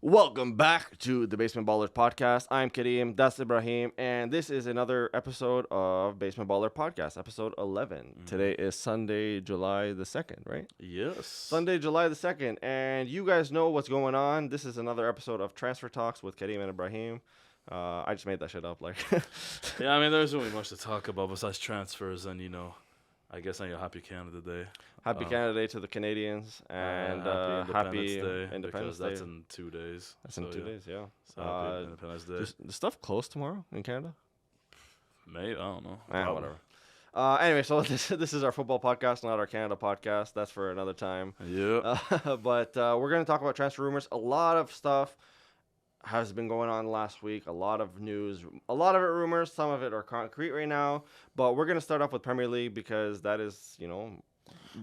Welcome back to the Basement Ballers podcast. I'm Kareem, that's Ibrahim, and this is another episode of Basement Baller podcast, episode 11. Today is Sunday, July the 2nd, right? Yes. Sunday, July the 2nd, and you guys know what's going on. This is another episode of Transfer Talks with Kareem and Ibrahim. I just made that shit up, like. Yeah, I mean, there's really much to talk about besides transfers and, I guess on your Happy Canada Day. Happy Canada Day to the Canadians, and happy Independence because Day. that's in 2 days. That's in 2 days, yeah. So happy Independence Day. Is the stuff closed tomorrow in Canada? Maybe, I don't know. Whatever. Anyway, so this is our football podcast, not our Canada podcast. That's for another time. Yeah. But we're going to talk about transfer rumors. A lot of stuff has been going on last week. A lot of news. A lot of it rumors. Some of it are concrete right now. But we're going to start off with Premier League because that is,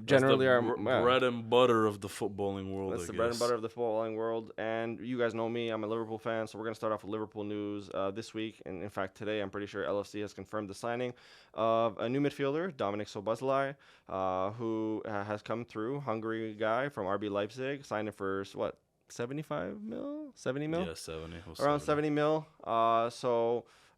generally our bread and butter of the footballing world. That's the bread and butter of the footballing world. And you guys know me. I'm a Liverpool fan, so we're going to start off with Liverpool news this week. And in fact, today, I'm pretty sure LFC has confirmed the signing of a new midfielder, Dominic Szoboszlai, who has come through. Hungary guy from RB Leipzig, signed him for, 75 mil? 70 mil? Yeah, 70. Around 70 mil.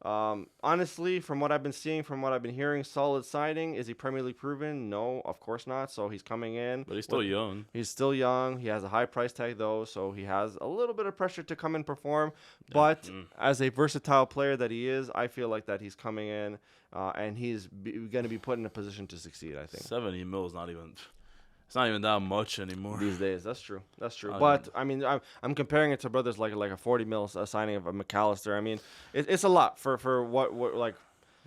Honestly, from what I've been seeing, from what I've been hearing, solid signing. Is he Premier League proven? No, of course not. So he's coming in. But he's still young. He's still young. He has a high price tag, though, so he has a little bit of pressure to come and perform. But as a versatile player that he is, I feel like that he's coming in and he's going to be put in a position to succeed, I think. 70 mil is not even... It's not even that much anymore these days. That's true. But I mean, I'm comparing it to brothers like a 40 mil signing of a McAllister. I mean, it's a lot for what like.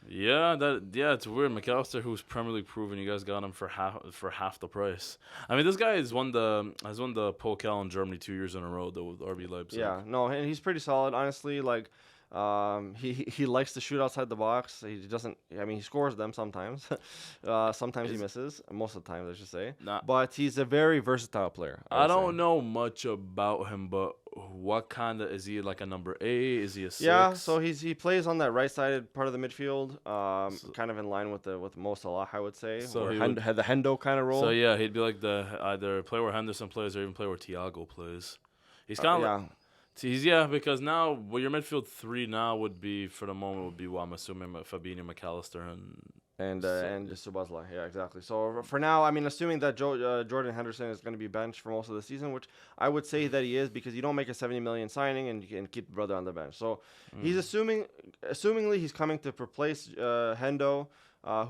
Yeah, it's weird. McAllister, who's Premier League proven, you guys got him for half the price. I mean, this guy has won the Pokal in Germany 2 years in a row though with RB Leipzig. Yeah, no, and he's pretty solid, honestly. Like. He likes to shoot outside the box. He doesn't. I mean, he scores them sometimes. Sometimes he misses. Most of the time, I should say. But he's a very versatile player. I don't know much about him, but what kind of is he? Like a number 8? Is he a 6? Yeah. So he plays on that right-sided part of the midfield. Kind of in line with Mo Salah, I would say. So he had the Hendo kind of role. So yeah, he'd be like the either play where Henderson plays or even play where Thiago plays. He's kind of because now your midfield 3 now would be for the moment would be I'm assuming Fabinho, McAllister, and Szoboszlai. Yeah, exactly. So for now, I mean, assuming that Jordan Henderson is going to be benched for most of the season, which I would say that he is because you don't make a 70 million signing and you can keep the brother on the bench. So he's assumingly he's coming to replace Hendo.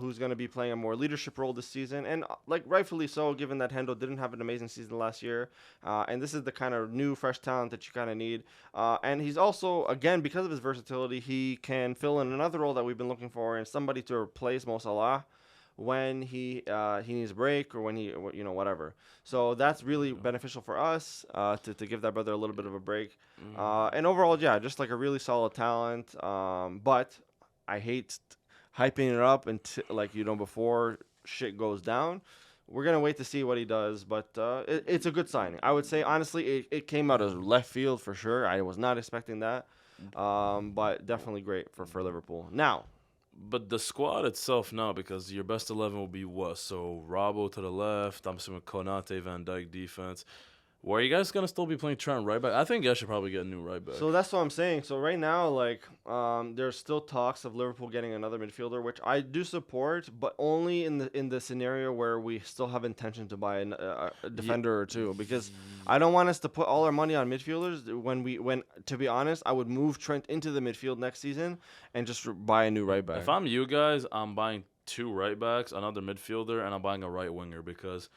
Who's going to be playing a more leadership role this season, and like rightfully so, given that Hendo didn't have an amazing season last year, and this is the kind of new, fresh talent that you kind of need. And he's also, again, because of his versatility, he can fill in another role that we've been looking for, and somebody to replace Mo Salah when he needs a break or when he whatever. So that's really beneficial for us to give that brother a little bit of a break. And overall, yeah, just like a really solid talent. But I hate hyping it up before shit goes down. We're gonna wait to see what he does, but it's a good signing. I would say honestly, it came out of left field for sure. I was not expecting that, but definitely great for Liverpool. Now, but the squad itself now, because your best 11 will be what? So Robbo to the left. I'm assuming Konate, Van Dijk defense. Were you guys going to still be playing Trent right back? I think you guys should probably get a new right back. So that's what I'm saying. So right now, there's still talks of Liverpool getting another midfielder, which I do support, but only in the scenario where we still have intention to buy a defender or two. Because I don't want us to put all our money on midfielders when to be honest, I would move Trent into the midfield next season and just buy a new right back. If I'm you guys, I'm buying 2 right backs, another midfielder, and I'm buying a right winger because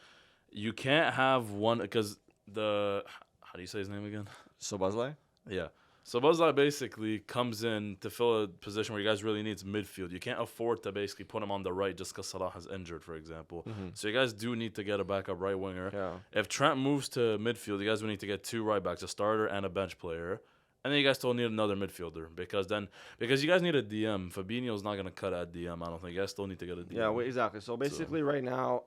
you can't have one because how do you say his name again? Szoboszlai? Yeah. Szoboszlai basically comes in to fill a position where you guys really need midfield. You can't afford to basically put him on the right just because Salah is injured, for example. Mm-hmm. So you guys do need to get a backup right winger. Yeah. If Trent moves to midfield, you guys will need to get 2 right backs, a starter and a bench player. And then you guys still need another midfielder because you guys need a DM. Fabinho's not going to cut at DM, I don't think. You guys still need to get a DM. Yeah, exactly. So basically right now,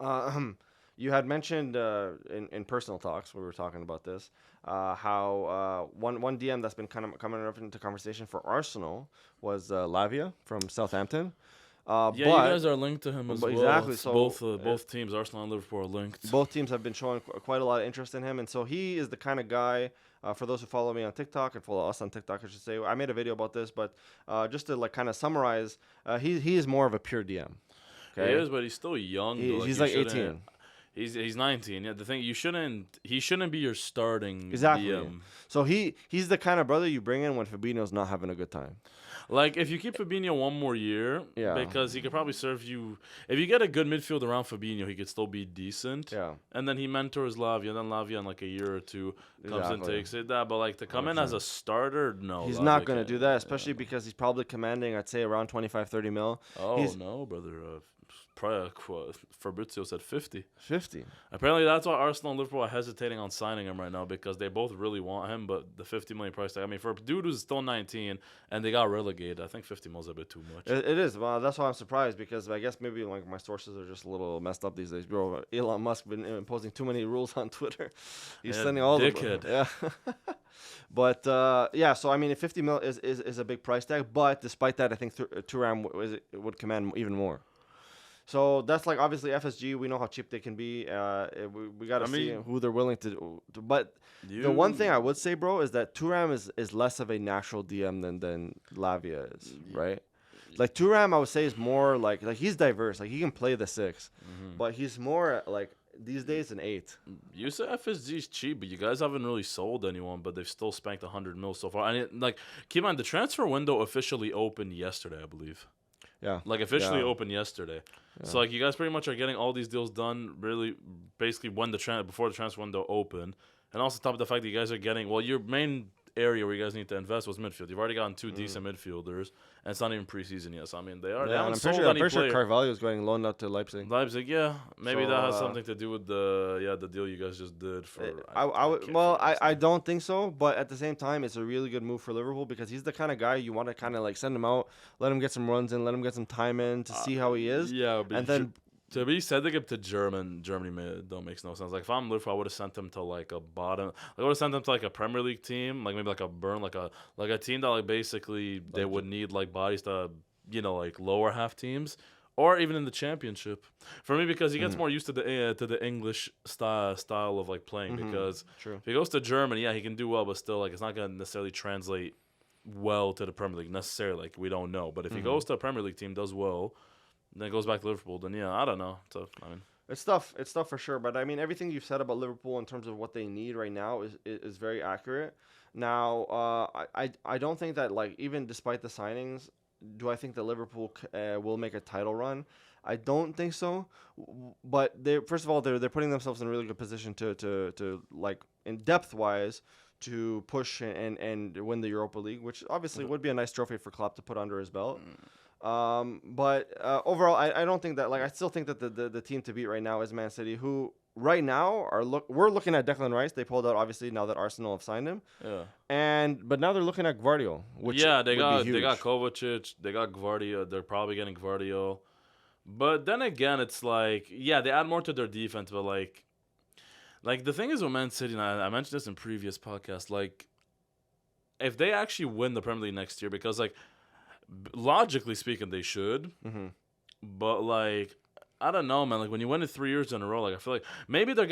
you had mentioned in personal talks, we were talking about this, how one DM that's been kind of coming up into conversation for Arsenal was Lavia from Southampton. You guys are linked to him as well. Exactly. So both teams, Arsenal and Liverpool, are linked. Both teams have been showing quite a lot of interest in him, and so he is the kind of guy For those who follow me on TikTok and follow us on TikTok, I should say, I made a video about this, but just to like kind of summarize, he is more of a pure DM. Okay? He is, but he's still young. He's like 18. He's 19. Yeah, the thing he shouldn't be your starting exactly. DM. So he's the kind of brother you bring in when Fabinho's not having a good time. Like, if you keep Fabinho one more year, because he could probably serve you. If you get a good midfield around Fabinho, he could still be decent. Yeah. And then he mentors Lavia, and then Lavia in like a year or two comes and takes it. But like to come in as a starter, no. He's not going to do that, especially because he's probably commanding, I'd say, around 25-30 mil. Oh, no, brother. Fabrizio said 50. 50. Apparently, that's why Arsenal and Liverpool are hesitating on signing him right now, because they both really want him, but the 50 million price tag. I mean, for a dude who's still 19 and they got relegated, I think 50 mil is a bit too much. It is. Well, that's why I'm surprised, because I guess maybe like my sources are just a little messed up these days. Bro, Elon Musk been imposing too many rules on Twitter. He's sending all dickhead. But so I mean, 50 mil is a big price tag, but despite that, I think Thuram would command even more. So that's like obviously FSG. We know how cheap they can be. We got to see who they're willing to. But the one thing I would say, bro, is that Thuram is less of a natural DM than Lavia is, right? Like Thuram, I would say is more like he's diverse. Like he can play the 6, but he's more like these days an 8. You say FSG is cheap, but you guys haven't really sold anyone. But they've still spanked 100 mil so far. And keep in mind, the transfer window officially opened yesterday, I believe. Yeah. Like officially opened yesterday. Yeah. So like you guys pretty much are getting all these deals done really basically when before the transfer window opened. And also top of the fact that you guys are getting your main area where you guys need to invest was midfield. You've already gotten 2 decent midfielders, and it's not even preseason yet. So I mean, they haven't sold any I'm pretty sure Carvalho is going loaned out to Leipzig. Yeah. Maybe that has something to do with the deal you guys just did for. I don't think so, but at the same time, it's a really good move for Liverpool, because he's the kind of guy you want to kind of like send him out, let him get some runs in, let him get some time in to see how he is. Yeah, and then. To be sending him to Germany don't makes no sense. Like if I'm Liverpool, I would have sent him to like a bottom. I would have sent him to like a Premier League team, like maybe like a Burn, like a team that like basically they would need like bodies to like lower half teams, or even in the Championship for me, because he gets more used to the English style of like playing. Because if he goes to Germany, he can do well, but still like it's not gonna necessarily translate well to the Premier League necessarily. Like we don't know, but if he goes to a Premier League team, does well. Then goes back to Liverpool, then I don't know. So I mean, it's tough for sure. But I mean, everything you've said about Liverpool in terms of what they need right now is very accurate. Now, I don't think that like even despite the signings, do I think that Liverpool will make a title run? I don't think so. But first of all, they're putting themselves in a really good position to like in depth wise to push and win the Europa League, which obviously would be a nice trophy for Klopp to put under his belt. But overall, I don't think that I still think that the team to beat right now is Man City, who right now we're looking at Declan Rice. They pulled out obviously now that Arsenal have signed him. Yeah. But now they're looking at Gvardiol, which they got Kovacic, they got Gvardiol. They're probably getting Gvardiol. But then again, it's like they add more to their defense, but like the thing is with Man City, and I mentioned this in previous podcasts, like if they actually win the Premier League next year, because like. Logically speaking, they should, but like I don't know, man. Like when you win it 3 years in a row, like I feel like maybe the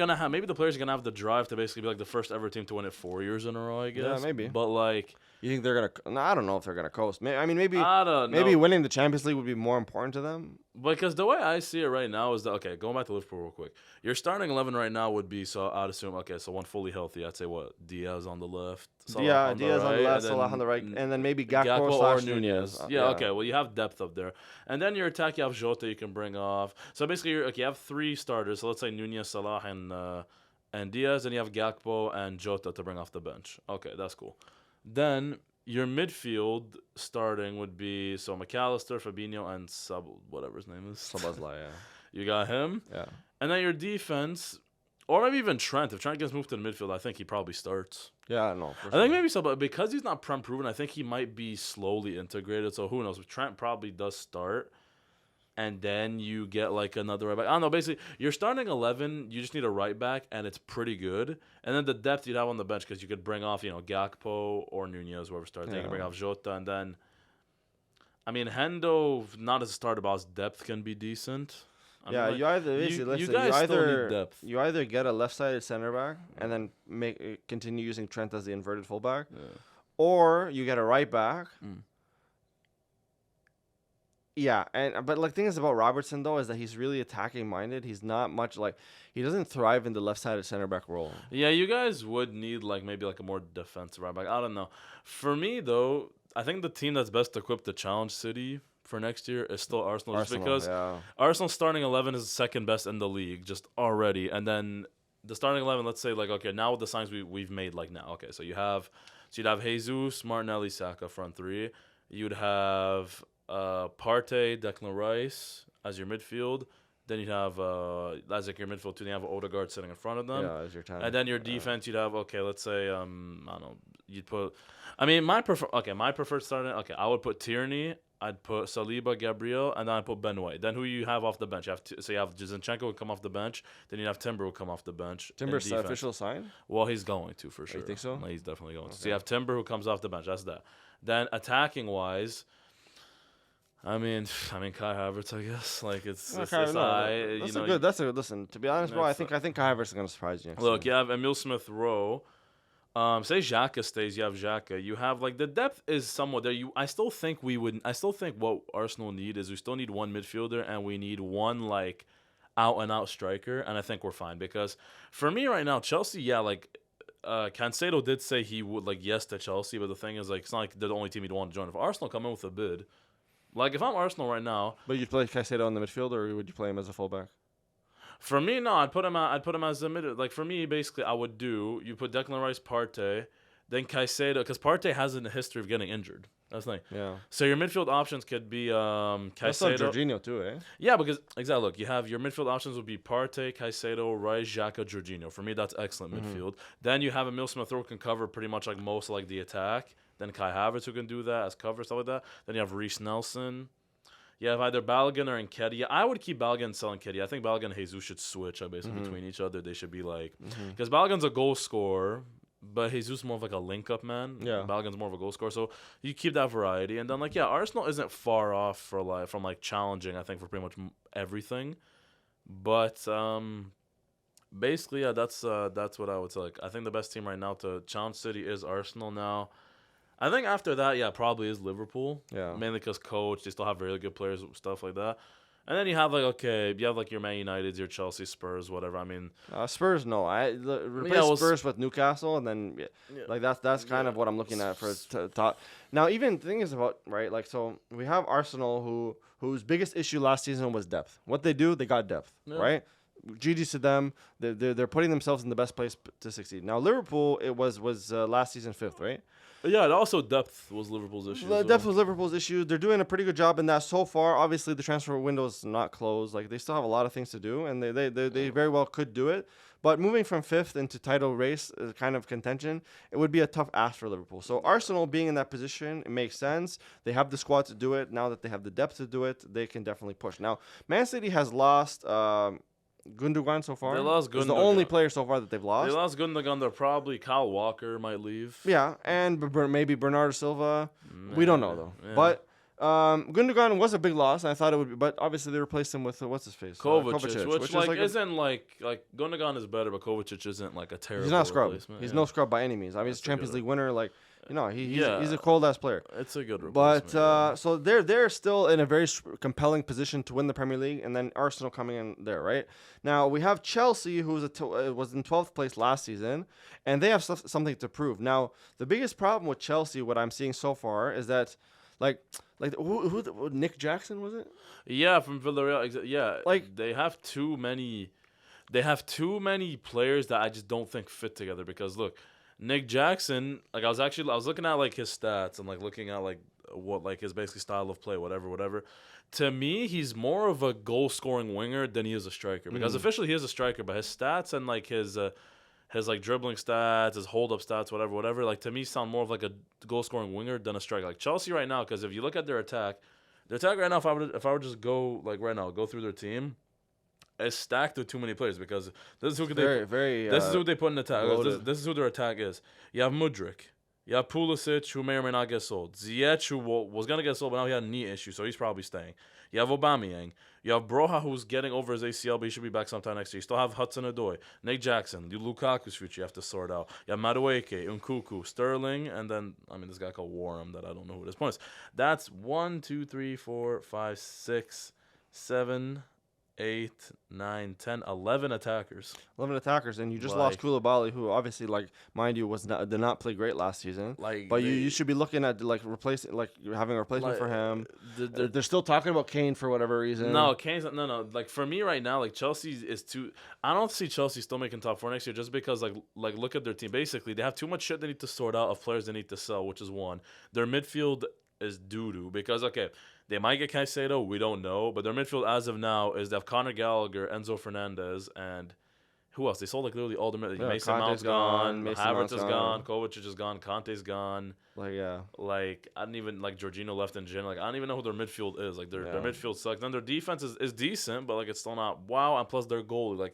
players are gonna have the drive to basically be like the first ever team to win it 4 years in a row. I guess. Yeah, maybe. But like, you think they're gonna? No, I don't know if they're gonna coast. Maybe I don't know. Maybe winning the Champions League would be more important to them. Because the way I see it right now is that going back to Liverpool real quick. Your starting 11 right now would be, so I'd assume so one fully healthy. I'd say Diaz on the left, Salah on the left, Salah on the right, and then maybe Gakpo or Nunez. Yeah, okay. Well, you have depth up there, and then your attack you have Jota you can bring off. So basically, you have 3 starters. So let's say Nunez, Salah, and Diaz, and you have Gakpo and Jota to bring off the bench. Okay, that's cool. Then your midfield starting would be McAllister, Fabinho, and whatever his name is. Szoboszlai, yeah. You got him. Yeah. And then your defense, or maybe even Trent. If Trent gets moved to the midfield, I think he probably starts. Yeah, no. I think maybe so, but because he's not Prem proven, I think he might be slowly integrated. So who knows? Trent probably does start. And then you get like another right back. I don't know. Basically, you're starting 11. You just need a right back, and it's pretty good. And then the depth you'd have on the bench, because you could bring off, Gakpo or Nunez, whoever starts. Then you can bring off Jota, and then, I mean, Hendo not as a starter, but his depth can be decent. I Yeah, mean, like, you either you guys still need depth. you either get a left-sided center back and then continue using Trent as the inverted fullback, or you get a right back. Yeah, but like thing is about Robertson though is that he's really attacking minded. He's not much like he doesn't thrive in the left-sided center back role. Yeah, you guys would need like maybe like a more defensive right back. I don't know. For me though, I think the team that's best equipped to challenge City for next year is still Arsenal, just because Arsenal's starting 11 is second best in the league just already, and then the starting 11. Let's say like okay, now with the signings we've made like now, okay, so you'd have Jesus, Martinelli, Saka front three. You'd have Partey, Declan Rice as your midfield. Then you'd have as like your midfield too. Then you have Odegaard sitting in front of them. Yeah, as your 10. And then your defense, you'd have let's say I don't know. You'd put. I mean, my preferred starting. Okay, I would put Tierney. I'd put Saliba, Gabriel, and then I'd put Ben White. Then who you have off the bench? You have Zinchenko would come off the bench. Then you have Timber would come off the bench. Timber's official sign? Well, he's going to for sure. You think so? He's definitely going to. So you have Timber who comes off the bench. That's that. Then attacking wise. I mean, Kai Havertz, I guess. Like it's that's a good. That's a good. Listen, to be honest, bro, I think Kai Havertz is gonna surprise you. Look, you have Emile Smith Rowe. Say Xhaka stays, you have Xhaka. You have like the depth is somewhat there. I still think what Arsenal need is we still need one midfielder and we need one like out and out striker, and I think we're fine because for me right now, Chelsea, Cancelo did say he would like yes to Chelsea, but the thing is like it's not like they're the only team he'd want to join. If Arsenal come in with a bid. Like, if I'm Arsenal right now... But you'd play Caicedo in the midfield, or would you play him as a fullback? For me, no. I'd put him as a mid... Like, for me, basically, I would do... You put Declan Rice, Partey, then Caicedo... Because Partey has a history of getting injured. That's the thing. Yeah. So your midfield options could be Caicedo... That's like Jorginho, too, eh? Yeah, because... Exactly. Look, you have... Your midfield options would be Partey, Caicedo, Rice, Xhaka, Jorginho. For me, that's excellent midfield. Then you have Emile Smith Rowe can cover pretty much like most like the attack. Then Kai Havertz who can do that as cover, stuff like that. Then you have Reece Nelson. You have either Balogun or Nketiah. I would keep Balogun and sell Nketiah. I think Balogun and Jesus should switch basically between each other. They should be like... Because Balogun's a goal scorer, but Jesus more of like a link-up man. Yeah. Balogun's more of a goal scorer. So you keep that variety. And then, like, yeah, Arsenal isn't far off from challenging, I think, for pretty much everything. But... basically, yeah, that's what I would say. Like, I think the best team right now to challenge City is Arsenal now. I think after that, yeah, probably is Liverpool. Yeah. Mainly because coach, they still have really good players, stuff like that. And then you have your Man United, your Chelsea, Spurs, whatever. I mean, Spurs, no. Replace Spurs with Newcastle, and then like that's kind of what I'm looking at for top. Now, even the thing is about right, like so we have Arsenal whose biggest issue last season was depth. What they do, they got depth, right? GG's to them. They're putting themselves in the best place to succeed. Now Liverpool, it was last season 5th, right? Yeah, and also depth was Liverpool's issue. Depth was Liverpool's issue. They're doing a pretty good job in that so far. Obviously, the transfer window is not closed. Like they still have a lot of things to do, and they very well could do it. But moving from 5th into title race kind of contention, it would be a tough ask for Liverpool. So Arsenal being in that position, it makes sense. They have the squad to do it. Now that they have the depth to do it, they can definitely push. Now, Man City has lost. Gundogan so far. They lost Gundogan. He's the only player so far that they've lost. They lost Gundogan. They're probably Kyle Walker might leave. Yeah, and maybe Bernardo Silva. We don't know though. Yeah. But Gundogan was a big loss, and I thought it would be. But obviously they replaced him with what's his face, Kovacic, which like isn't like Gundogan is better, but Kovacic isn't like a terrible. He's not scrub. He's no scrub by any means. I mean, he's a Champions League winner. Like. He's a cold ass player. It's a good replacement. But so they're still in a very compelling position to win the Premier League, and then Arsenal coming in there, right? Now we have Chelsea, who was in 12th place last season, and they have something to prove. Now the biggest problem with Chelsea, what I'm seeing so far, is that who Nick Jackson was it? Yeah, from Villarreal. Yeah, like they have too many players that I just don't think fit together. Because look. Nick Jackson, like I was looking at like his stats and like looking at like what like his basically style of play, whatever. To me, he's more of a goal scoring winger than he is a striker. Because officially he is a striker, but his stats and like his like dribbling stats, his hold up stats, whatever, like to me sound more of like a goal scoring winger than a striker. Like Chelsea right now, because if you look at their attack right now, if I would just go like right now, go through their team. It's stacked with too many players because this is who this is who they put in attack. This is who their attack is. You have Mudryk. You have Pulisic, who may or may not get sold. Ziyech, who was going to get sold, but now he had a knee issue, so he's probably staying. You have Aubameyang. You have Broha, who's getting over his ACL, but he should be back sometime next year. You still have Hudson-Odoi, Nick Jackson, Lukaku's future you have to sort out. You have Madueke, Nkuku, Sterling, and then, this guy called Warham that I don't know who this point is. That's 1, 2, 3, 4, 5, 6, 7, 8, 9, 10, 11 attackers. 11 attackers, and you just lost Koulibaly, who obviously, mind you, did not play great last season. But you should be looking at replacing, having a replacement for him. They're still talking about Kane for whatever reason. No, Kane's no. For me right now, Chelsea is too. I don't see Chelsea still making top 4 next year just because look at their team. Basically, they have too much shit they need to sort out of players they need to sell, which is one. Their midfield is doo-doo because they might get Caicedo, we don't know. But their midfield as of now is they have Conor Gallagher, Enzo Fernandez, and who else? They sold literally all the midfield. Yeah, Mason Mount's gone, Havertz is gone, Kovacic is gone, Kante's gone. I didn't even Jorginho left in Gin. I don't even know who their midfield is. Their midfield sucks. Then their defense is decent, but it's still not wow. And plus their goalie,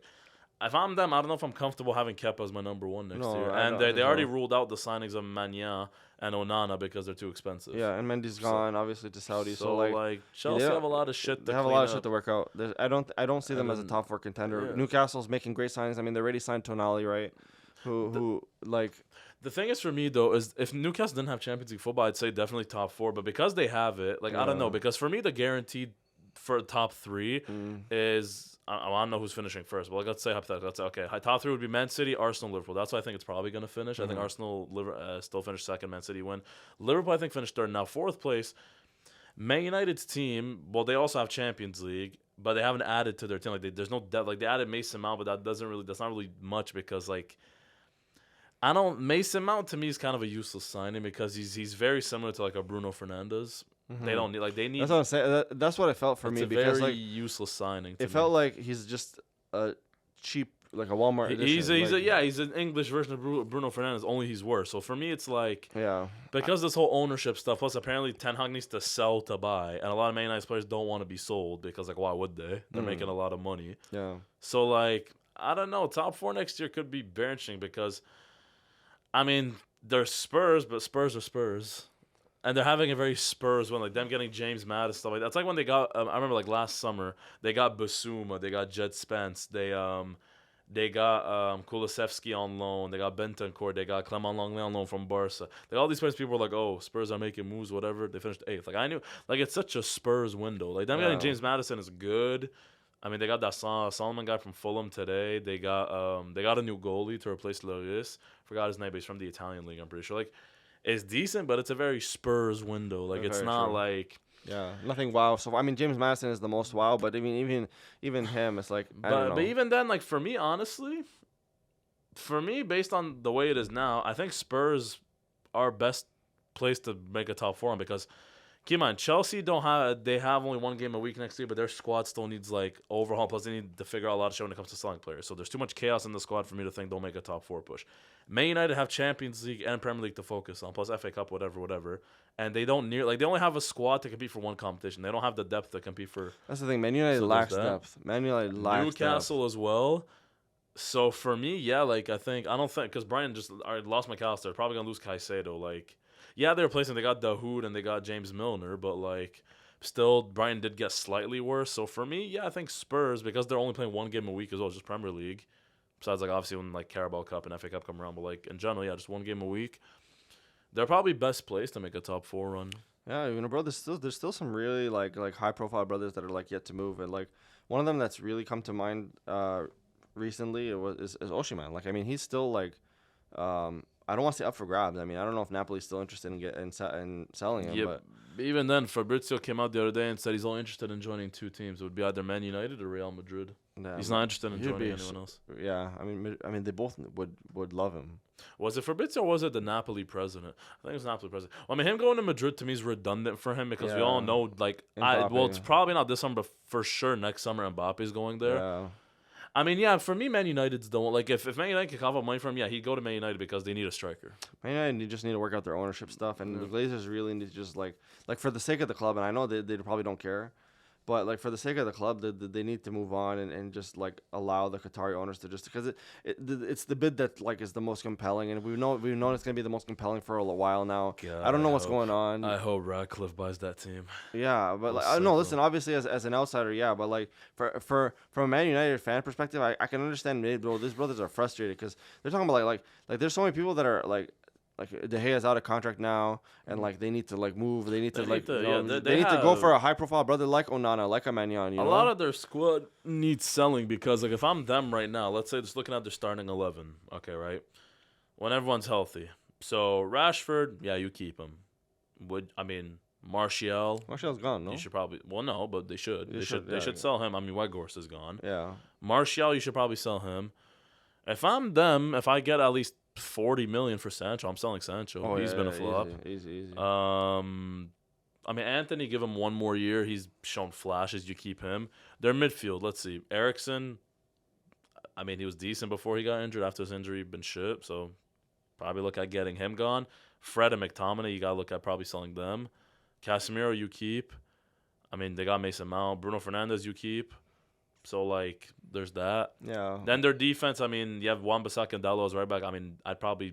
if I'm them, I don't know if I'm comfortable having Kepa as my number 1 next year. And they already ruled out the signings of Mania and Onana because they're too expensive. Yeah, and Mendy's gone, obviously, to Saudi. So Chelsea have a lot of shit to clean up. To work out. I don't see them as a top 4 contender. Yeah. Newcastle's making great signings. They already signed Tonali, right? The thing is for me, though, is if Newcastle didn't have Champions League football, I'd say definitely top 4. But because they have it, I don't know. Because for me, the guaranteed for top 3 is... I don't know who's finishing first, but let's say hypothetically. Let's say, okay, top 3 would be Man City, Arsenal, Liverpool. That's what I think it's probably going to finish. I think Arsenal still finished second, Man City win. Liverpool, I think, finished third. Now, 4th place, Man United's team, well, they also have Champions League, but they haven't added to their team. There's no depth. They added Mason Mount, but that's not really much because, Mason Mount to me is kind of a useless signing because he's very similar to a Bruno Fernandes. They don't need they need. That's what I'm saying. That's what it felt for me because very useless signing. It felt like he's just a cheap a Walmart edition. He's an English version of Bruno Fernandes. Only he's worse. So for me, it's because this whole ownership stuff. Plus, apparently, Ten Hag needs to sell to buy, and a lot of Man United players don't want to be sold because why would they? They're making a lot of money. Yeah. So I don't know. Top 4 next year could be very interesting because, they're Spurs, but Spurs are Spurs. And they're having a very Spurs win, them getting James Madison, stuff like that. That's when they got. I remember last summer they got Basuma, they got Jed Spence, they got Kulusevski on loan, they got Bentancur, they got Clement Longley on loan from Barca. All these players, people were oh, Spurs are making moves, whatever. They finished 8th. I knew it's such a Spurs window. Them getting James Madison is good. They got that Solomon guy from Fulham today. They got a new goalie to replace Lloris. Forgot his name, but he's from the Italian league. I'm pretty sure. It's decent, but it's a very Spurs window. It's not true. Yeah, nothing wow. So James Madison is the most wow, but even him, it's I don't know. But even then, for me, honestly, based on the way it is now, I think Spurs are best place to make a top 4 on because. Keep in mind, Chelsea they have only 1 game a week next year, but their squad still needs overhaul. Plus, they need to figure out a lot of shit when it comes to selling players. So there's too much chaos in the squad for me to think they'll make a top 4 push. Man United have Champions League and Premier League to focus on, plus FA Cup, whatever. And they don't they only have a squad to compete for one competition. They don't have the depth to compete for. That's the thing. Man United lacks depth. Man United lacks Newcastle as well. So for me, I don't think because Brian just lost McAllister, probably gonna lose Caicedo. They're replacing. They got Dahoud and they got James Milner, but still, Brian did get slightly worse. So for me, I think Spurs because they're only playing 1 game a week as well, just Premier League. Besides, obviously when Carabao Cup and FA Cup come around, but in general, just 1 game a week. They're probably best placed to make a top 4 run. Yeah, bro, there's still some really high profile brothers that are yet to move, and one of them that's really come to mind recently is Osimhen. He's still I don't want to say up for grabs. I don't know if Napoli's still interested in selling him. Yeah, but even then, Fabrizio came out the other day and said he's only interested in joining 2 teams. It would be either Man United or Real Madrid. Yeah, he's not interested in joining anyone else. Yeah, they both would love him. Was it Fabrizio or was it the Napoli president? I think it was Napoli president. Him going to Madrid to me is redundant for him because we all know, it's probably not this summer, but for sure next summer Mbappe's going there. Yeah. For me, Man United's don't if Man United could cough up money from him, he'd go to Man United because they need a striker. Man United just need to work out their ownership stuff, and the Glazers really need to just for the sake of the club, and I know they probably don't care, But like for the sake of the club, they need to move on and just like allow the Qatari owners to just because it's the bid that like is the most compelling, and we've known it's gonna be the most compelling for a while now. God, I don't know what's going on. I hope Radcliffe buys that team. Yeah, but like, no, listen. Obviously, as an outsider, yeah, but like from a Man United fan perspective, I can understand maybe these brothers are frustrated because they're talking about like there's so many people that are like De Gea's out of contract now, and like they need to like move. They need to they need to go for a high profile brother like Onana, like a Maignan. You know? lot of their squad needs selling because like if I'm them right now, let's say just looking at their starting 11, okay, right? When everyone's healthy, so Rashford, yeah, you keep him. Martial's gone. No, you should probably no, but they should. They should sell him. I mean, Weghorst is gone. Yeah, Martial, you should probably sell him. If I'm them, if I get at least 40 million for Sancho, I'm selling Sancho. Oh, He's been a flop. Easy. I mean, Anthony, give him one more year. He's shown flashes. You keep him. Their midfield, let's see. Eriksen, I mean, he was decent before he got injured. After his injury, been shit. So probably look at getting him gone. Fred and McTominay, you got to look at probably selling them. Casemiro, you keep. I mean, they got Mason Mount. Bruno Fernandes, you keep. So, like, there's that. Yeah. Then their defense, I mean, you have Wan-Bissaka and Dalot as right back. I mean, I'd probably...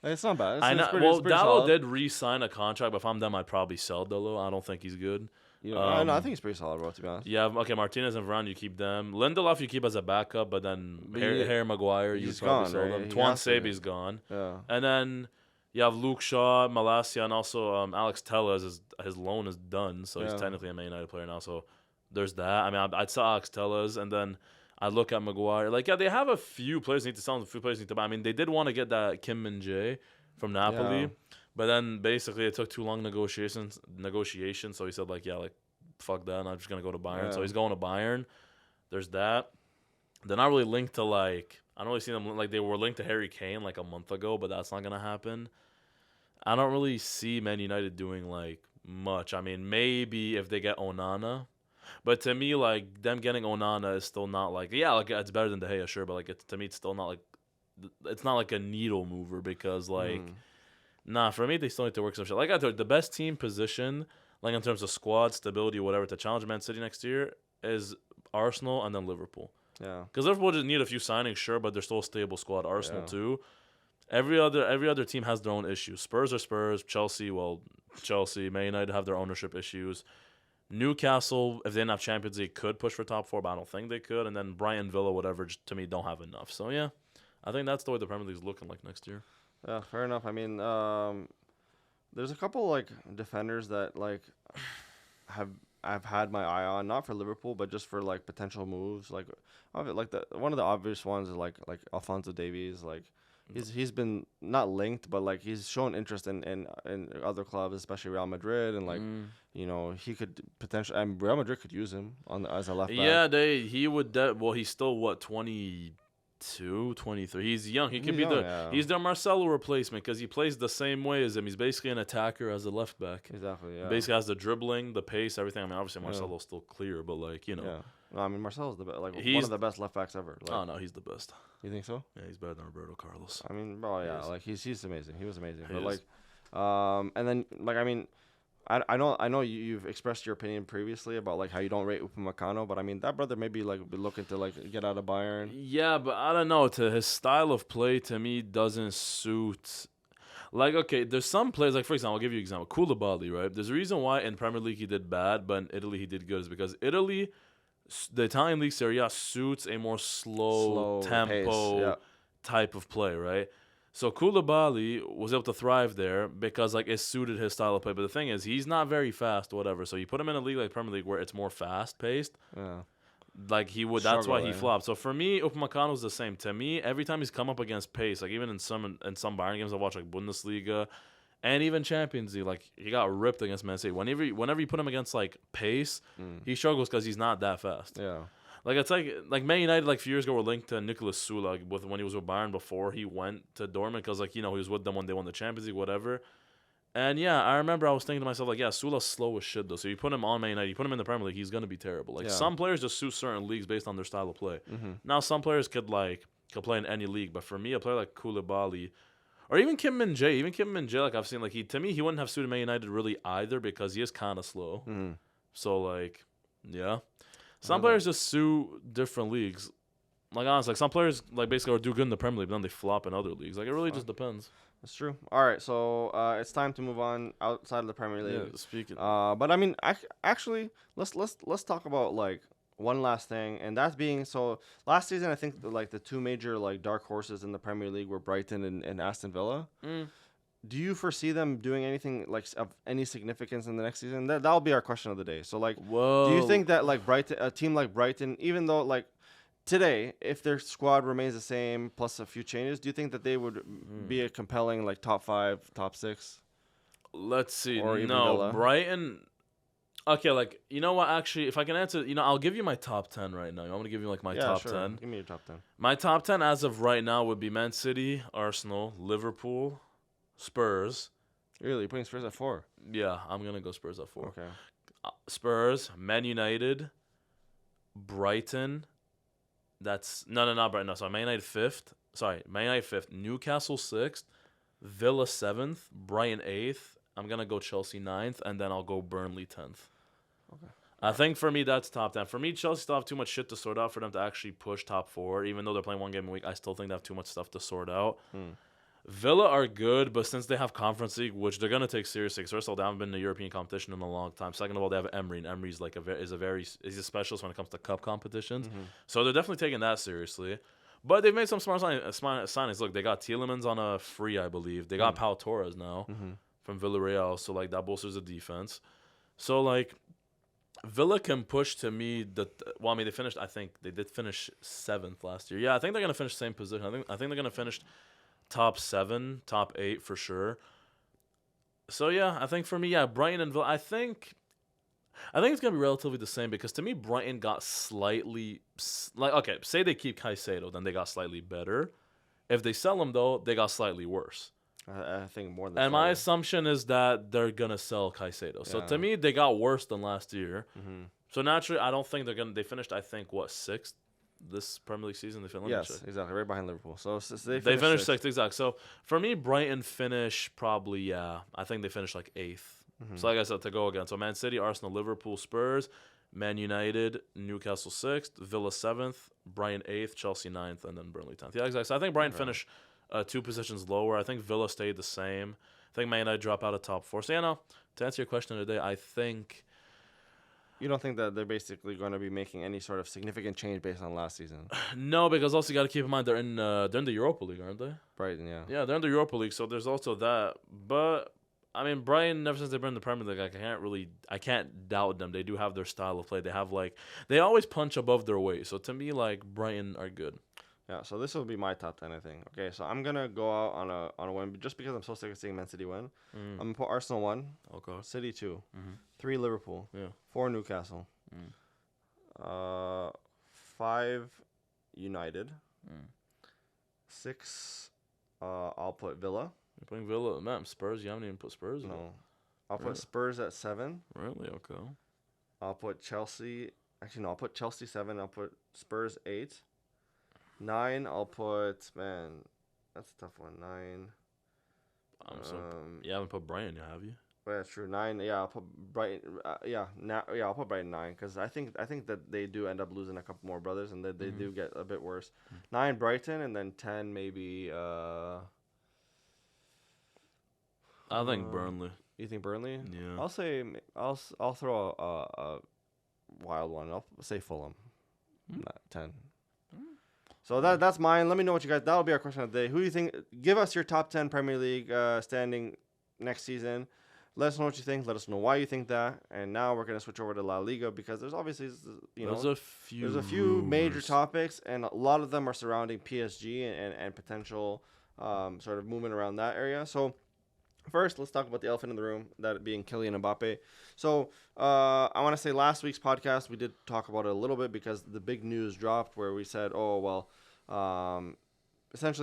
It's not bad. Dalot solid. Did re-sign a contract, but if I'm them, I'd probably sell Dalot. I don't think he's good. No, I think he's pretty solid, bro, to be honest. Yeah, okay, Martinez and Varane, you keep them. Lindelof, you keep as a backup, but then Harry Maguire, you probably sell them. Tuan Sebi's gone. Yeah. And then you have Luke Shaw, Malacia, and also Alex Telles. His loan is done, so he's technically a Man United player now, so... There's that. I mean, I'd sell Alex Telles, and then I'd look at Maguire. Like, yeah, they have a few players need to sell, a few players need to buy. I mean, they did want to get that Kim Min-jae from Napoli, but then basically it took too long negotiation. So he said, like, yeah, like, fuck that, and I'm just going to go to Bayern. Yeah. So he's going to Bayern. There's that. They're not really linked to, like, I don't really see them, like, they were linked to Harry Kane, like, a month ago, but that's not going to happen. I don't really see Man United doing, like, much. I mean, maybe if they get Onana. But to me, like, them getting Onana is still not, like, yeah, like, it's better than De Gea, sure, but, like, to me, it's still not, like, it's not, like, a needle mover because, like, nah, for me, they still need to work some shit. Like I told you, the best team position, like, in terms of squad, stability, whatever, to challenge Man City next year is Arsenal and then Liverpool. Yeah. Because Liverpool just need a few signings, sure, but they're still a stable squad. Arsenal, too. Every other team has their own issues. Spurs are Spurs. Chelsea, Man United have their ownership issues. Newcastle, if they didn't have Champions League, could push for top 4, but I don't think they could. And then Brighton, Villa, whatever, just, to me, don't have enough. So, yeah, I think that's the way the Premier League is looking like next year. Yeah, fair enough. I mean, there's a couple, like, defenders that, like, I've had my eye on, not for Liverpool, but just for, like, potential moves. Like one of the obvious ones is, like Alphonso Davies. Like, he's been not linked, but, like, he's shown interest in other clubs, especially Real Madrid, and, like, you know, he could potentially, and Real Madrid could use him as a left back. Yeah, he would. He's still what, 22, 23. He's young. He's their Marcelo replacement because he plays the same way as him. He's basically an attacker as a left back. Exactly. Yeah. Basically has the dribbling, the pace, everything. I mean, obviously Marcelo's still clear, but, like, you know. Yeah. No, I mean, Marcelo's one of the best left backs ever. Like, oh no, he's the best. You think so? Yeah, he's better than Roberto Carlos. I mean, bro, yeah, like he's amazing. He was amazing. But like, and then, like, I mean, I know you've expressed your opinion previously about, like, how you don't rate Upamecano, but I mean, that brother maybe, like, be looking to, like, get out of Bayern. Yeah, but I don't know. To his style of play, to me, doesn't suit. Like, okay, there's some players, like, for example, I'll give you an example. Koulibaly, right? There's a reason why in Premier League he did bad, but in Italy he did good. Is because Italy, the Italian league Serie A suits a more slow tempo type of play, right? So Koulibaly was able to thrive there because, like, it suited his style of play. But the thing is, he's not very fast, whatever. So you put him in a league like Premier League where it's more fast-paced. Yeah. Like, he would. That's why he flopped. So for me, Upamecano's the same. To me, every time he's come up against pace, like, even in some Bayern games I watch, like Bundesliga and even Champions League, like, he got ripped against Man City. Whenever you put him against, like, pace, he struggles because he's not that fast. Yeah. Like, it's like Man United, like, a few years ago, were linked to Nicolas Sula when he was with Bayern before he went to Dortmund because, like, you know, he was with them when they won the Champions League, whatever. And, yeah, I remember I was thinking to myself, like, yeah, Sula's slow as shit, though. So you put him on Man United, you put him in the Premier League, he's going to be terrible. Like, some players just suit certain leagues based on their style of play. Mm-hmm. Now, some players could play in any league. But for me, a player like Koulibaly, or even Kim Min-jae, like, I've seen, like, to me, he wouldn't have suited Man United really either because he is kind of slow. Mm-hmm. So, like, Yeah. Some players just sue different leagues. Like, honestly, like some players like basically do good in the Premier League, but then they flop in other leagues. Like, it really just depends. That's true. All right, so it's time to move on outside of the Premier League. Yeah, speaking. But I mean, actually, let's talk about like one last thing, and that's being so last season. I think like the two major like dark horses in the Premier League were Brighton and Aston Villa. Do you foresee them doing anything like of any significance in the next season? That'll be our question of the day. So like, do you think that like Brighton, a team like Brighton, even though like today, if their squad remains the same plus a few changes, do you think that they would be a compelling like top 5, top 6? Let's see. Or even No, Villa? Brighton. Okay, like, you know what? Actually, if I can answer, I'll give you my top 10 right now. I'm going to give you like my top 10. Give me your top 10. My top 10 as of right now would be Man City, Arsenal, Liverpool, Spurs. Really? You're putting Spurs at 4? Yeah, I'm going to go Spurs at 4. Okay. Spurs, Man United, Brighton. That's not Brighton. No, sorry, Man United 5th. Man United 5th. Newcastle 6th. Villa 7th. Brighton 8th. I'm going to go Chelsea 9th, and then I'll go Burnley 10th. Okay. I think for me, that's top 10. For me, Chelsea still have too much shit to sort out for them to actually push top 4. Even though they're playing one game a week, I still think they have too much stuff to sort out. Villa are good, but since they have Conference League, which they're going to take seriously, because first of all, they haven't been in a European competition in a long time. Second of all, they have Emery, and Emery's like he's a specialist when it comes to cup competitions. So they're definitely taking that seriously. But they've made some smart signings. Look, they got Tielemans on a free, I believe. They got Pau Torres now from Villarreal, so like that bolsters the defense. So like Villa can push to me they finished. I think they did finish 7th last year. Yeah, I think they're gonna finish same position. I think they're gonna finish top 7, top 8 for sure. So yeah, I think for me, Brighton and Villa. I think it's gonna be relatively the same because to me, Brighton got slightly say they keep Caicedo, then they got slightly better. If they sell him though, they got slightly worse. I think more than. And my assumption is that they're gonna sell Caicedo. So to me, they got worse than last year. So naturally, I don't think they're gonna. They finished, I think, 6th this Premier League season. They finished. Yes, exactly, right behind Liverpool. So they finished 6th, exactly. So for me, Brighton finish probably I think they finished like 8th. So like I said, to go again. So Man City, Arsenal, Liverpool, Spurs, Man United, Newcastle 6th, Villa 7th, Brighton 8th, Chelsea 9th, and then Burnley 10th. Yeah, exactly. So I think Brighton finished 2 positions lower. I think Villa stayed the same. I think Man United drop out of top 4. So to answer your question today, I think. You don't think that they're basically going to be making any sort of significant change based on last season? No, because also you got to keep in mind they're in the Europa League, aren't they? Brighton, yeah. Yeah, they're in the Europa League, so there's also that. But I mean, Brighton, ever since they've been in the Premier League, I can't doubt them. They do have their style of play. They have they always punch above their weight. So to me, Brighton are good. Yeah, so this will be my top 10, I think. Okay, so I'm gonna go out on a win just because I'm so sick of seeing Man City win. I'm gonna put Arsenal 1, Okay. City 2, 3 Liverpool, 4 Newcastle, 5 United, 6 I'll put Villa. You're putting Villa, man. Spurs. You haven't even put Spurs. No, I'll put Spurs at 7. Really? Okay. I'll put Chelsea. Actually, no. I'll put Chelsea 7. I'll put Spurs 8. 9. I'll put that's a tough one. 9. You haven't put Brighton, have you? Well, that's true. 9. Yeah, I'll put Brighton. I'll put Brighton 9 because I think that they do end up losing a couple more brothers and they do get a bit worse. 9 Brighton and then 10 maybe. I think Burnley. You think Burnley? Yeah. I'll say I'll throw a wild one. I'll say Fulham. 10. So that's mine. Let me know what you guys. That'll be our question of the day. Who do you think? Give us your top 10 Premier League standing next season. Let us know what you think. Let us know why you think that. And now we're gonna switch over to La Liga because there's obviously there's a few major topics and a lot of them are surrounding PSG and potential sort of movement around that area. So. First, let's talk about the elephant in the room, that being Kylian Mbappe. So, I want to say last week's podcast, we did talk about it a little bit because the big news dropped where we said, essentially,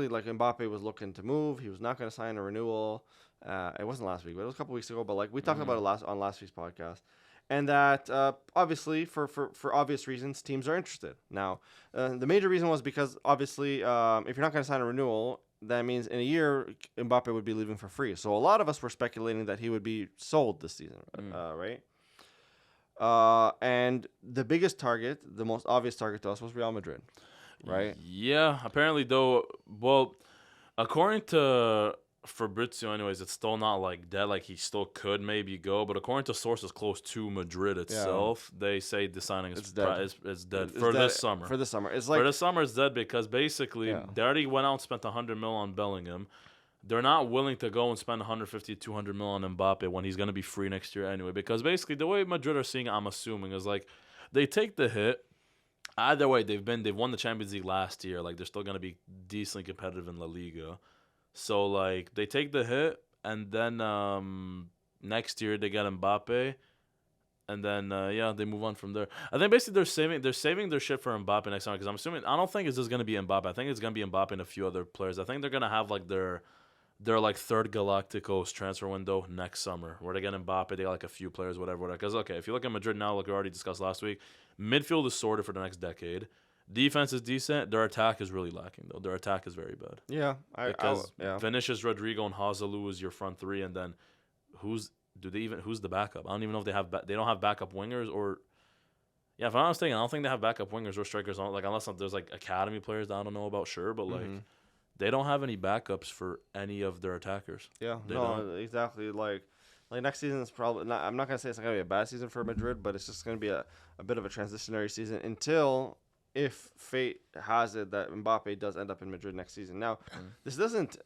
Mbappe was looking to move. He was not going to sign a renewal. It wasn't last week, but it was a couple weeks ago. But, we talked about it on last week's podcast. And that, obviously, for obvious reasons, teams are interested. Now, the major reason was because, obviously, if you're not going to sign a renewal, that means in a year, Mbappe would be leaving for free. So a lot of us were speculating that he would be sold this season, right? And the biggest target, the most obvious target to us, was Real Madrid, right? Yeah, apparently though, well, according to Fabrizio, anyways, it's still not like dead. Like he still could maybe go, but according to sources close to Madrid itself, they say the signing is dead. Is dead for this summer. For this summer, it's like for this summer it's dead because basically they already went out and spent 100 mil on Bellingham. They're not willing to go and spend 150 to 200 mil on Mbappe when he's going to be free next year anyway. Because basically the way Madrid are seeing it, I'm assuming, is like they take the hit. Either way, they've won the Champions League last year. Like they're still going to be decently competitive in La Liga. So like they take the hit, and then next year they get Mbappe, and then they move on from there. I think basically they're saving their shit for Mbappe next summer because I'm assuming I don't think it's just going to be Mbappe. I think it's going to be Mbappe and a few other players. I think they're going to have like their like third Galacticos transfer window next summer, where they get Mbappe, they got like a few players, whatever. Because okay, if you look at Madrid now, like we already discussed last week, midfield is sorted for the next decade. Defense is decent. Their attack is really lacking though. Their attack is very bad. Yeah, because Vinicius, Rodrigo, and Hazalou is your front three, and then who's the backup? I don't even know if they don't have backup wingers or. Yeah, if I'm not mistaken, I don't think they have backup wingers or strikers on like unless there's like academy players that I don't know about. Sure, but like. They don't have any backups for any of their attackers. Yeah, exactly. Like next season is probably not. I'm not gonna say it's not gonna be a bad season for Madrid, but it's just gonna be a bit of a transitionary season until if fate has it that Mbappe does end up in Madrid next season. Now, this doesn't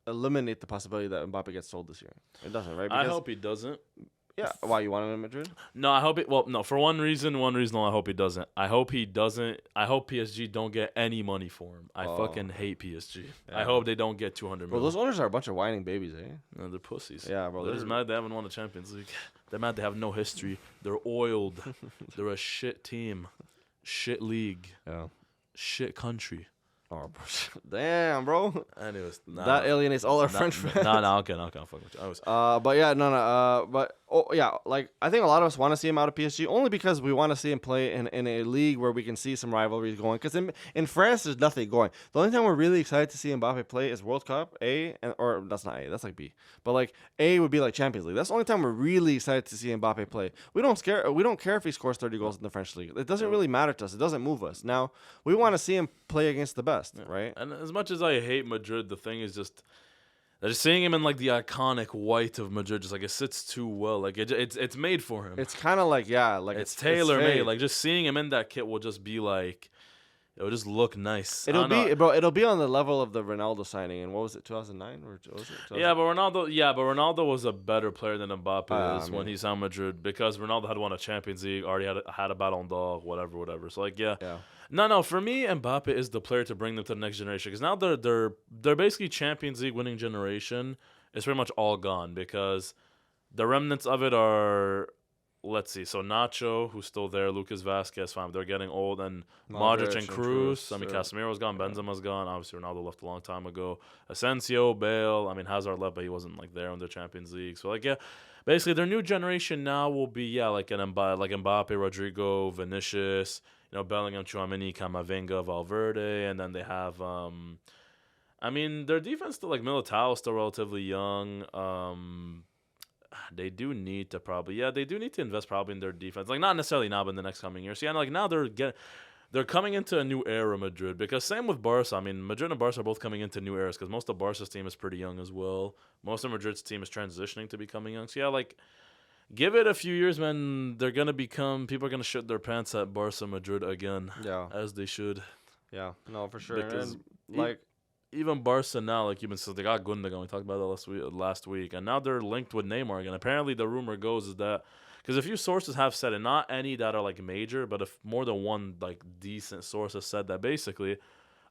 eliminate the possibility that Mbappe gets sold this year. It doesn't, right? Because I hope he doesn't. Yeah, why you want him in Madrid? No, I hope it. Well, no, for one reason. I hope he doesn't. I hope he doesn't. I hope PSG don't get any money for him. I fucking hate PSG. Yeah. I hope they don't get 200 million. Well, those owners are a bunch of whining babies, eh? No, they're pussies. Yeah, bro. They're just mad they haven't won the Champions League. They're mad they have no history. They're oiled. They're a shit team, shit league, shit country. Oh, bro. Damn, bro. Anyways, that alienates all our French fans. Okay, fuck with you. But yeah, but like I think a lot of us want to see him out of PSG only because we want to see him play in a league where we can see some rivalries going. Because in France, there's nothing going. The only time we're really excited to see Mbappe play is World Cup or that's not A, that's like B. But like A would be like Champions League. That's the only time we're really excited to see Mbappe play. We don't care if he scores 30 goals in the French league. It doesn't really matter to us. It doesn't move us. Now we want to see him play against the best. Right, and as much as I hate Madrid, the thing is just seeing him in like the iconic white of Madrid, just like it sits too well. Like it's made for him. It's kind of like it's tailor made. Like just seeing him in that kit will just be like, it will just look nice. It'll be on the level of the Ronaldo signing. And what was it, 2009 or was it? Yeah, but Ronaldo was a better player than Mbappe is when he's on Madrid because Ronaldo had won a Champions League, already had a Ballon d'Or, whatever. So like yeah. No. For me, Mbappe is the player to bring them to the next generation because now they're basically Champions League winning generation. It's pretty much all gone because the remnants of it are. Let's see. So Nacho, who's still there, Lucas Vazquez, fine. They're getting old, and Modric and Kroos. I mean, Casemiro's gone, Benzema's gone. Obviously, Ronaldo left a long time ago. Asensio, Bale. I mean, Hazard left, but he wasn't like there in the Champions League. So like, yeah, basically their new generation now will be like Mbappe, Rodrigo, Vinicius. Bellingham, Tchouaméni, Camavinga, Valverde, and then they have, their defense still, like, Militao is still relatively young. They do need to invest probably in their defense. Like, not necessarily now, but in the next coming years. So, yeah, like, now they're coming into a new era, Madrid, because same with Barca. I mean, Madrid and Barca are both coming into new eras because most of Barca's team is pretty young as well. Most of Madrid's team is transitioning to becoming young. So, yeah, like, give it a few years, man. They're gonna people are gonna shit their pants at Barca Madrid again. Yeah, as they should. Yeah, no, for sure. Because even Barca now, like even so, they got Gundogan. We talked about that last week, and now they're linked with Neymar again. Apparently, the rumor goes is that because a few sources have said it, not any that are like major, but if more than one like decent source has said that basically.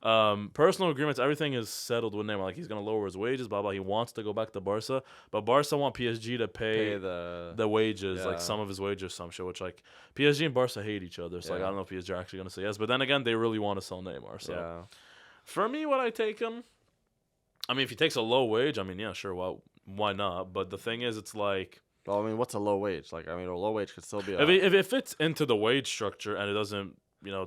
Personal agreements, everything is settled with Neymar. Like he's gonna lower his wages, blah blah. He wants to go back to Barca, but Barca want PSG to pay the wages, like some of his wages, some shit. Which like PSG and Barca hate each other, so like I don't know if PSG are actually gonna say yes. But then again, they really want to sell Neymar. So for me, would I take him? I mean, if he takes a low wage, I mean, yeah, sure. Well, why not? But the thing is, it's like. Well, I mean, what's a low wage? Like, I mean, a low wage could still be. If it fits into the wage structure and it doesn't.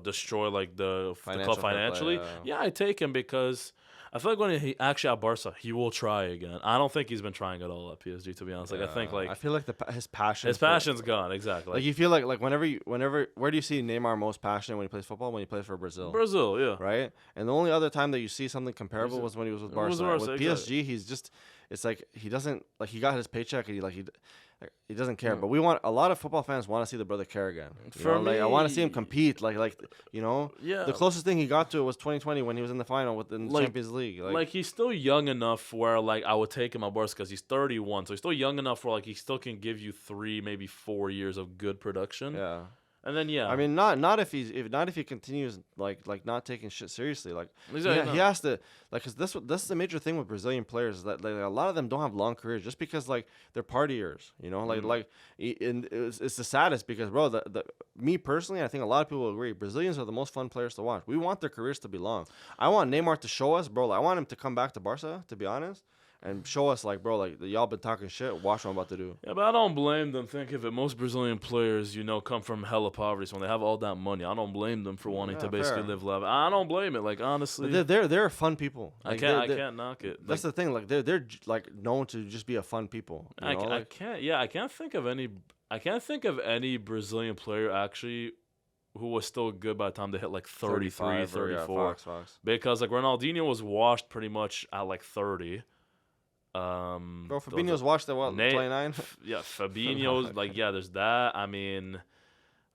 Destroy like the club financially. Yeah, I take him because I feel like when he actually at Barca, he will try again. I don't think he's been trying at all at PSG, to be honest. Like I think I feel like his passion. His passion's gone. Exactly. Like you feel like whenever where do you see Neymar most passionate when he plays football? When he plays for Brazil. Brazil, yeah. Right. And the only other time that you see something comparable was when he was with Barca. With PSG, he's just. It's like he doesn't like he got his paycheck and he doesn't care. But a lot of football fans want to see the brother care again. For me, I want to see him compete. Yeah. The closest thing he got to it was 2020 when he was in the final in the Champions League. Like he's still young enough where like I would take him at Barca because he's 31, so he's still young enough where like he still can give you 3, maybe 4 years of good production. Yeah. And then I mean, not if he continues like not taking shit seriously. Like he has to because this is the major thing with Brazilian players is that like, a lot of them don't have long careers just because like they're partiers. You know, and it's the saddest because bro, me personally, I think a lot of people will agree. Brazilians are the most fun players to watch. We want their careers to be long. I want Neymar to show us, bro. I want him to come back to Barca, to be honest. And show us, like, bro, like, y'all been talking shit. Watch what I'm about to do. Yeah, but I don't blame them. Think of it. Most Brazilian players, come from hella poverty. So when they have all that money, I don't blame them for wanting to basically live life. I don't blame it. Like, honestly. They're fun people. Like, I can't knock it. That's the thing. Like, they're like, known to just be a fun people. I can't think of any Brazilian player, actually, who was still good by the time they hit, like, 33, 34. Fox. Because, like, Ronaldinho was washed pretty much at, like, 30. Bro, Fabinho's watched at what, 29? Yeah, Fabinho's like there's that. I mean,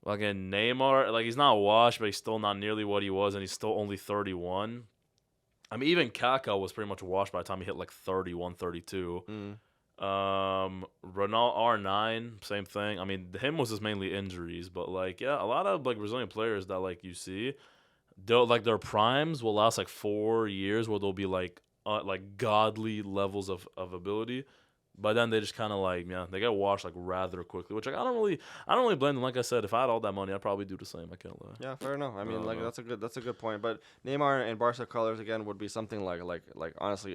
like Neymar, like he's not washed, but he's still not nearly what he was, and he's still only 31. I mean, even Kaká was pretty much washed by the time he hit like 31, 32. Ronaldo R9, same thing. I mean, him was just mainly injuries, but like a lot of like Brazilian players that like you see, they'll like their primes will last like 4 years where they'll be like godly levels of ability, but then they just kind of like they get washed like rather quickly, which like I don't really blame them. Like I said, if I had all that money, I'd probably do the same. I can't lie. Yeah, fair enough. I mean, that's a good point. But Neymar and Barca colors again would be something like honestly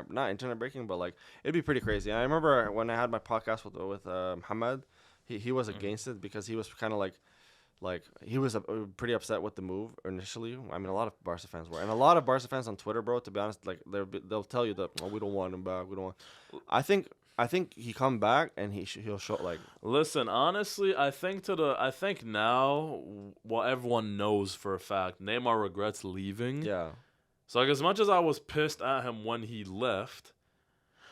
not internet breaking, but like it'd be pretty crazy. And I remember when I had my podcast with Hamad, he was against it because he was kind of like he was pretty upset with the move initially. I mean, a lot of Barca fans were, and a lot of Barca fans on Twitter, bro. To be honest, like they'll tell you that we don't want him back. We don't want. I think he come back and he'll show like. Listen, honestly, I think now what everyone knows for a fact, Neymar regrets leaving. Yeah. So like as much as I was pissed at him when he left,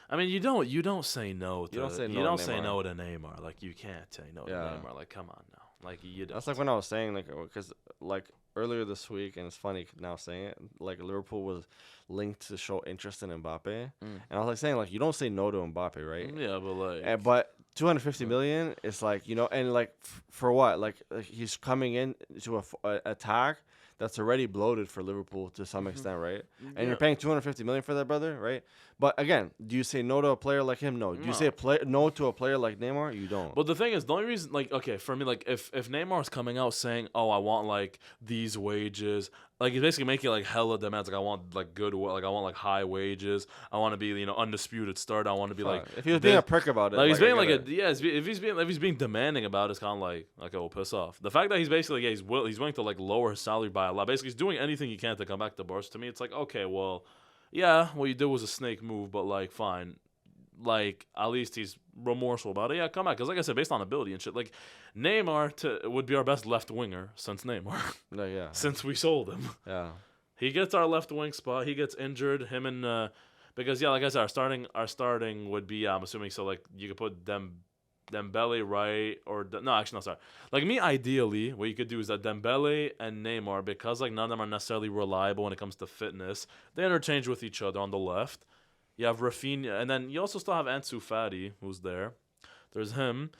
I mean you don't say no to you don't say no to Neymar. Like you can't say no to Neymar. Like come on now. Like you don't. That's like when I was saying like because like earlier this week, and it's funny now saying it, like Liverpool was linked to show interest in Mbappe, and I was like saying like you don't say no to Mbappe, right? Yeah, but like but 250 million is like and like for what like he's coming in to a attack that's already bloated for Liverpool to some extent, right? And you're paying 250 million for that, brother, right? But again, do you say no to a player like him? No. Do you say no to a player like Neymar? You don't. But the thing is, the only reason, like, okay, for me, like, if Neymar's coming out saying, "Oh, I want like these wages," like he's basically making like hella demands. Like, I want like good, like I want like high wages. I want to be undisputed start. I want to be like. If he was being a prick about it, like he's being like if he's being demanding about it, it's kind of like okay, well, piss off. The fact that he's basically he's willing to like lower his salary by a lot. Basically, he's doing anything he can to come back to Barca. To me, it's like okay, well. Yeah, what you did was a snake move, but, like, fine. Like, at least he's remorseful about it. Yeah, come back. Because, like I said, based on ability and shit, like, Neymar would be our best left winger since Neymar. Yeah. Since we sold him. Yeah. He gets our left wing spot. He gets injured. Him and, because, yeah, like I said, our starting would be, I'm assuming, so, like, you could put Dembele right or no, actually no, sorry. Like me, ideally, what you could do is that Dembele and Neymar, because like none of them are necessarily reliable when it comes to fitness, they interchange with each other on the left. You have Rafinha, and then you also still have Ansu Fati, who's there. There's him.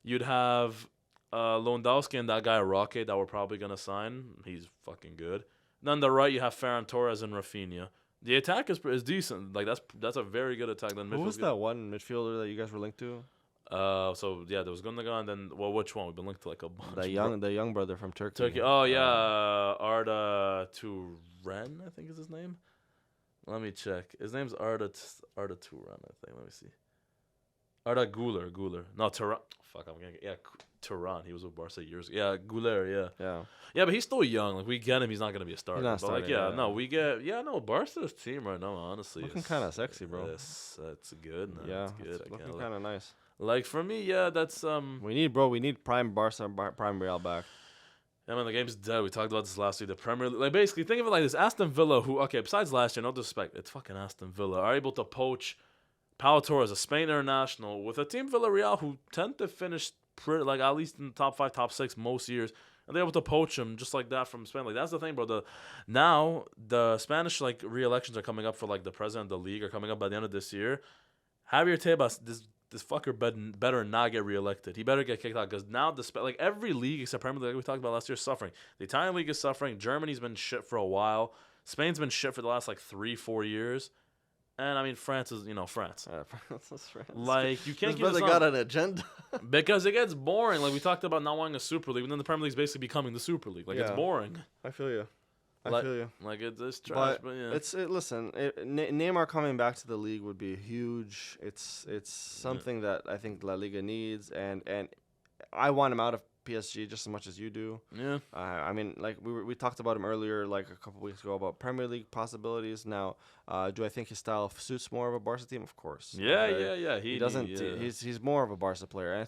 You'd have Lewandowski and that guy Roque that we're probably gonna sign. He's fucking good. And on the right, you have Ferran Torres and Rafinha. The attack is decent. Like that's a very good attack. Then who was that one midfielder that you guys were linked to? So yeah, there was Gundogan, and then which one? We've been linked to like a bunch. The young brother from Turkey. Oh yeah, Arda Turan, I think is his name. Let me check. His name's Arda Turan, I think. Let me see. Or that Guler. No, Turan. Fuck, I'm gonna get, yeah, Turan. He was with Barca years ago. Yeah, Guler, yeah. Yeah. Yeah, but he's still young. Like, we get him. He's not going to be a starter. not But, like, starting, yeah, yeah. no, we get... Yeah, no, Barca's team right now, honestly. Looking kind of sexy, bro. Yes, that's good. Man. Yeah, That's good. it's looking kind of nice. Like, for me, yeah, that's... We need prime Barca, prime Real back. Yeah, man, the game's dead. We talked about this last week. The Premier League... Like, basically, think of it like this. Aston Villa, who... Okay, besides last year, no disrespect, it's fucking Aston Villa, are able to poach Pau Torres, a Spain international, with a team Villarreal who tend to finish pretty, like, at least in the top 5, top 6 most years. And they're able to poach him just like that from Spain. Like, that's the thing, bro. Now, the Spanish, like, re-elections are coming up for, like, the president of the league are coming up by the end of this year. Javier Tebas, this fucker better not get re-elected. He better get kicked out because now, like, every league except Premier League, like we talked about last year, is suffering. The Italian league is suffering. Germany's been shit for a while. Spain's been shit for the last, like, 3-4 years. And, I mean, France is, France. France is France. Like, you can't keep this got an agenda. Because it gets boring. Like, we talked about not wanting a Super League, and then the Premier League's basically becoming the Super League. Like, it's boring. I feel you. Like, it's trash, but yeah. Listen, Neymar coming back to the league would be huge. It's something that I think La Liga needs, and I want him out of PSG just as much as you do. Yeah. I mean, like we talked about him earlier, like a couple weeks ago, about Premier League possibilities. Now, do I think his style suits more of a Barca team? Of course. Yeah. He doesn't. He's more of a Barca player, and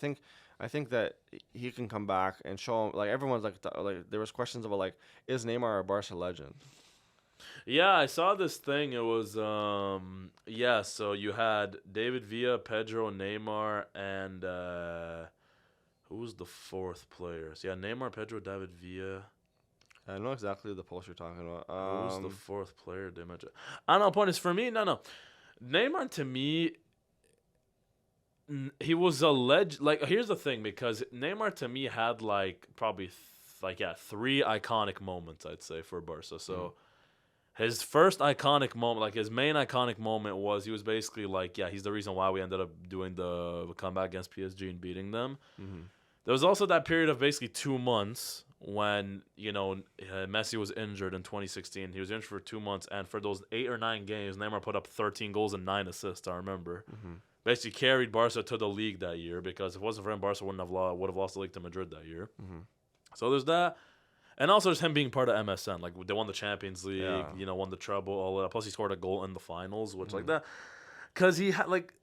I think that he can come back and show him. Like, everyone's like there was questions about, like, is Neymar a Barca legend? Yeah, I saw this thing. It was so you had David Villa, Pedro, Neymar, and who was the fourth player? So, yeah, Neymar, Pedro, David Villa. I know exactly the post you're talking about. Who was the fourth player they mentioned? I don't know. Point is, for me, no. Neymar, to me, he was a legend. Like, here's the thing, because Neymar, to me, had, like, probably, 3 iconic moments, I'd say, for Barca. So, his first iconic moment, like, his main iconic moment was he was basically, like, he's the reason why we ended up doing the comeback against PSG and beating them. Mm-hmm. There was also that period of basically 2 months when, Messi was injured in 2016. He was injured for 2 months, and for those 8 or 9 games, Neymar put up 13 goals and 9 assists, I remember. Mm-hmm. Basically carried Barca to the league that year, because if it wasn't for him, Barca would have lost the league to Madrid that year. Mm-hmm. So there's that. And also just him being part of MSN. Like, they won the Champions League, won the treble, all that. Plus, he scored a goal in the finals, which, like that. Because he had, like,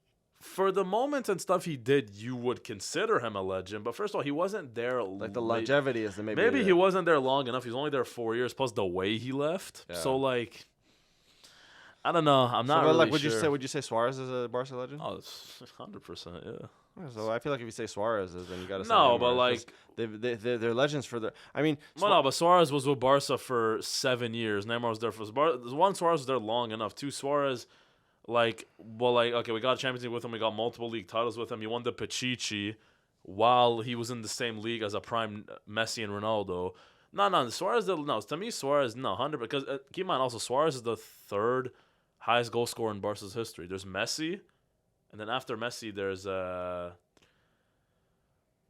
for the moments and stuff he did, you would consider him a legend. But first of all, he wasn't there. Like, the longevity is the maybe he wasn't there long enough. He was only there 4 years, plus the way he left. Yeah. So, like, I don't know. I'm not really sure. Would you say Suarez is a Barca legend? Oh, it's 100%, yeah. So I feel like if you say Suarez, then you got to say no, but like they're legends for the. I mean, no, but Suarez was with Barca for 7 years. Neymar was there for one. Suarez was there long enough. 2, Suarez, okay, we got a Champions League with him. We got multiple league titles with him. He won the Pichichi while he was in the same league as a prime Messi and Ronaldo. No, Suarez. No, to me, Suarez, 100. Because keep in mind, also Suarez is the 3rd highest goal scorer in Barca's history. There's Messi. And then after Messi, there's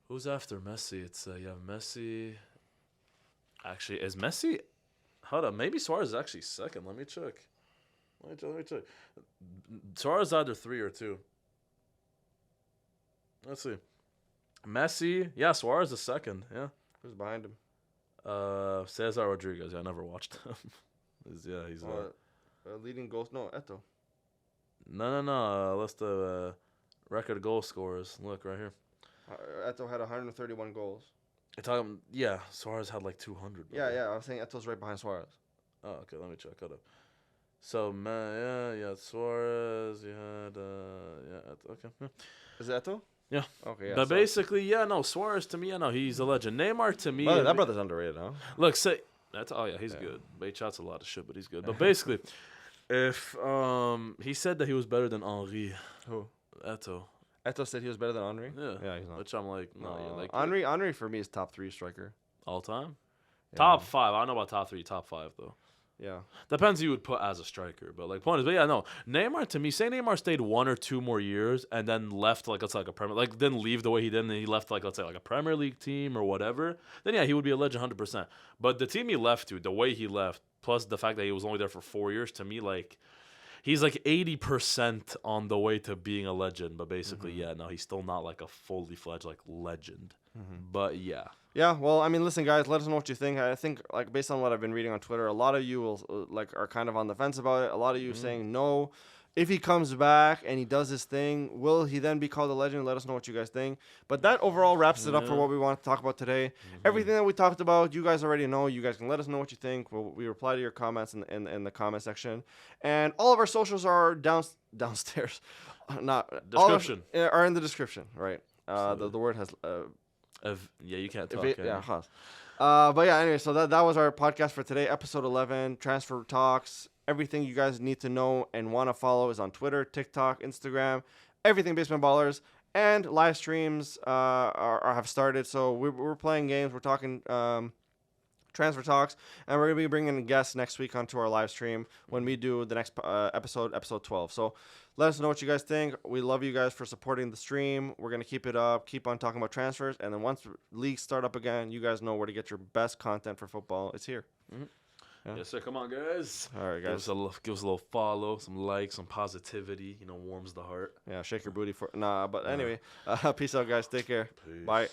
who's after Messi? It's you have Messi. Actually, is Messi? Hold up, maybe Suarez is actually 2nd. Let me check. Suarez is either 3 or 2. Let's see. Messi, Suarez is 2nd. Yeah. Who's behind him? Cesar Rodriguez. I never watched him. He's leading goals. No, Eto'o. No. List of record goal scorers. Look right here. Eto'o had 131 goals. Suarez had like 200. Yeah. I was saying Eto'o's right behind Suarez. Oh, okay. Let me check. Hold up. So, Suarez. You had, Eto'o. Okay. Yeah. Is it Eto'o? Yeah. Okay. Yeah, but basically, Suarez to me, he's a legend. Neymar to me. That brother's underrated, huh? Look, he's good. But he shots a lot of shit, but he's good. But basically. If he said that he was better than Henry. Who? Eto'o. Eto'o said he was better than Henry? Yeah, he's not. Which I'm like, no. Like Henry for me is top 3 striker. All time? Yeah. Top 5. I don't know about top 3, top 5 though. Yeah. Depends who you would put as a striker. But like point is, Neymar to me, say Neymar stayed 1 or 2 more years and then left a Premier, didn't leave the way he did, and he left a Premier League team or whatever, then he would be a legend 100%. But the team he left to, the way he left, plus the fact that he was only there for 4 years, to me, he's like 80% on the way to being a legend, but basically, yeah, no, he's still not like a fully fledged like legend. But yeah. Yeah, well, I mean, listen, guys, let us know what you think. I think, like, based on what I've been reading on Twitter, a lot of you will are kind of on the fence about it. A lot of you saying no. If he comes back and he does his thing, will he then be called a legend? Let us know what you guys think. But that overall wraps it up for what we want to talk about today. Everything that we talked about, you guys already know. You guys can let us know what you think. We reply to your comments in the comment section. And all of our socials are downstairs. Not description. Are in the description, right? The word has... yeah, you can't talk. Yeah. But yeah, anyway, so that was our podcast for today, episode 11, Transfer Talks. Everything you guys need to know and want to follow is on Twitter, TikTok, Instagram, everything Basement Ballers. And live streams have started. So we're playing games. We're talking Transfer Talks. And we're going to be bringing a guest next week onto our live stream when we do the next episode 12. So let us know what you guys think. We love you guys for supporting the stream. We're going to keep it up, keep on talking about transfers. And then once leagues start up again, you guys know where to get your best content for football. It's here. Yeah. Yes, sir. Come on, guys. All right, guys. Give us a little follow, some likes, some positivity. Warms the heart. Yeah, shake your booty for... Nah, but anyway. Peace out, guys. Take care. Peace. Bye.